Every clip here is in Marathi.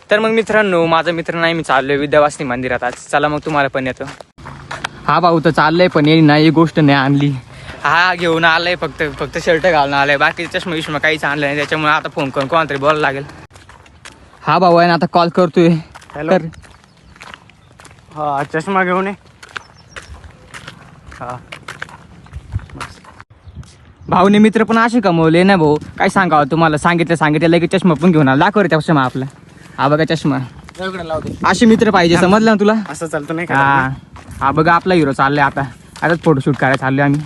तर मग मित्रांनो, माझा मित्र नाही, मी चाललोय विद्यावासिनी मंदिरात आज. चला मग तुम्हाला पण येतो. हा भाऊ तर चाललंय पण येईल नाही, ही गोष्ट नाही आणली. हा घेऊन आलाय, फक्त शर्ट घालून आलाय, बाकी चष्मा विष्मा काहीच आणलं नाही. त्याच्यामुळे आता फोन करून कोणातरी बोलायला लागेल. हा भाऊ आहे ना, आता कॉल करतोय. हॅलो. हा चष्मा घेऊन ये. हा भाऊने मित्र पण असे कमवले ना भाऊ, काय सांगावं तुम्हाला. सांगितलं लगेच चष्मा पण घेऊन आला. दाखव रे त्या चष्मा आपला. हा बघा चष्मा. असे मित्र पाहिजे, समजलं ना तुला. असं चालतं नाही हा हा बघा आपला हिरो चाललाय. आताच फोटोशूट करायला चाललोय आम्ही.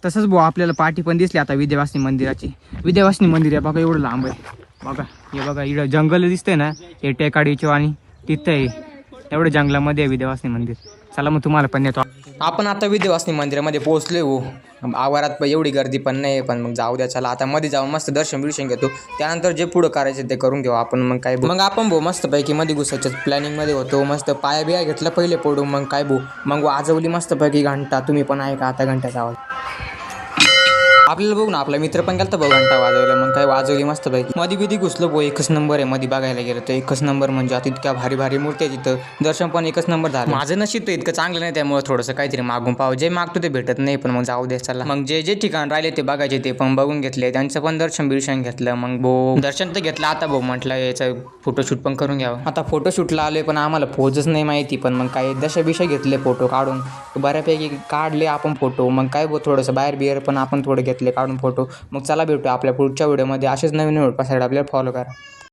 तसंच भाऊ आपल्याला पार्टी पण दिसली आता विद्यावासिनी मंदिराची. विद्यावासिनी मंदिर आहे बघा, एवढं लांब आहे बघा. हे बघा इकडं जंगल दिसतंय ना, हे टेकाडीचं, आणि तिथं आहे एवढं जंगलामध्ये आहे विद्यावासिनी मंदिर. चला मग तुम्हाला पण येतो. आपण आता विद्यावासिनी मंदिरामध्ये पोहोचले हो. आवारात एवढी गर्दी पण नाही, पण मग जाऊ द्या. चला आता मध्ये जाऊन मस्त दर्शन बिर्शन घेतो. त्यानंतर जे पुढं करायचं ते करून घेऊ आपण. मग काय मग आपण भाऊ मस्तपैकी मध्ये घुसायच्या प्लॅनिंगमध्ये होतो. मस्त पाया बिया घेतलं पहिले पडू. मग काय भाऊ, मग वाजवली मस्तपैकी घंटा. तुम्ही पण ऐका आता घंट्याचा आवाज. आपल्याला बघू ना, आपला मित्र पण गेला तर भाऊ घंटा वाजवला. मग काय वाजवली मस्तपैकी. मध्ये बिधी घुसलो भाऊ, एकच नंबर आहे. मध्ये बघायला गेलं तर एकच नंबर. म्हणजे आता इतक्या भारी भारी मूर्ती आहे तिथं. दर्शन पण एकच नंबर झालं. माझं नशीब तर इतकं चांगलं नाही, त्यामुळे थोडंसं काहीतरी मागून पाहावं. जे मागतो ते भेटत नाही, पण मग जाऊ दे. चला मग जे ठिकाण राहिले ते बघायचे, ते पण बघून घेतले. त्यांचं पण दर्शन बिर्शन घेतलं. मग भाऊ दर्शन तर घेतलं. आता भाऊ म्हटलं याचं फोटोशूट पण करून घ्यावं. आता फोटोशूटला आलोय, पण आम्हाला पोजच नाही माहिती. पण मग काय दशा घेतले फोटो काढून, बऱ्यापैकी काढले आपण फोटो. मग काय भाऊ थोडंसं बाहेर बिअर पण आपण थोडे घेतले काढून फोटो. मग चला भेटू आपल्या पुढच्या व्हिडिओमध्ये. असेच नवीन व्हिडिओ पाहण्यासाठी आपल्याला फॉलो करा.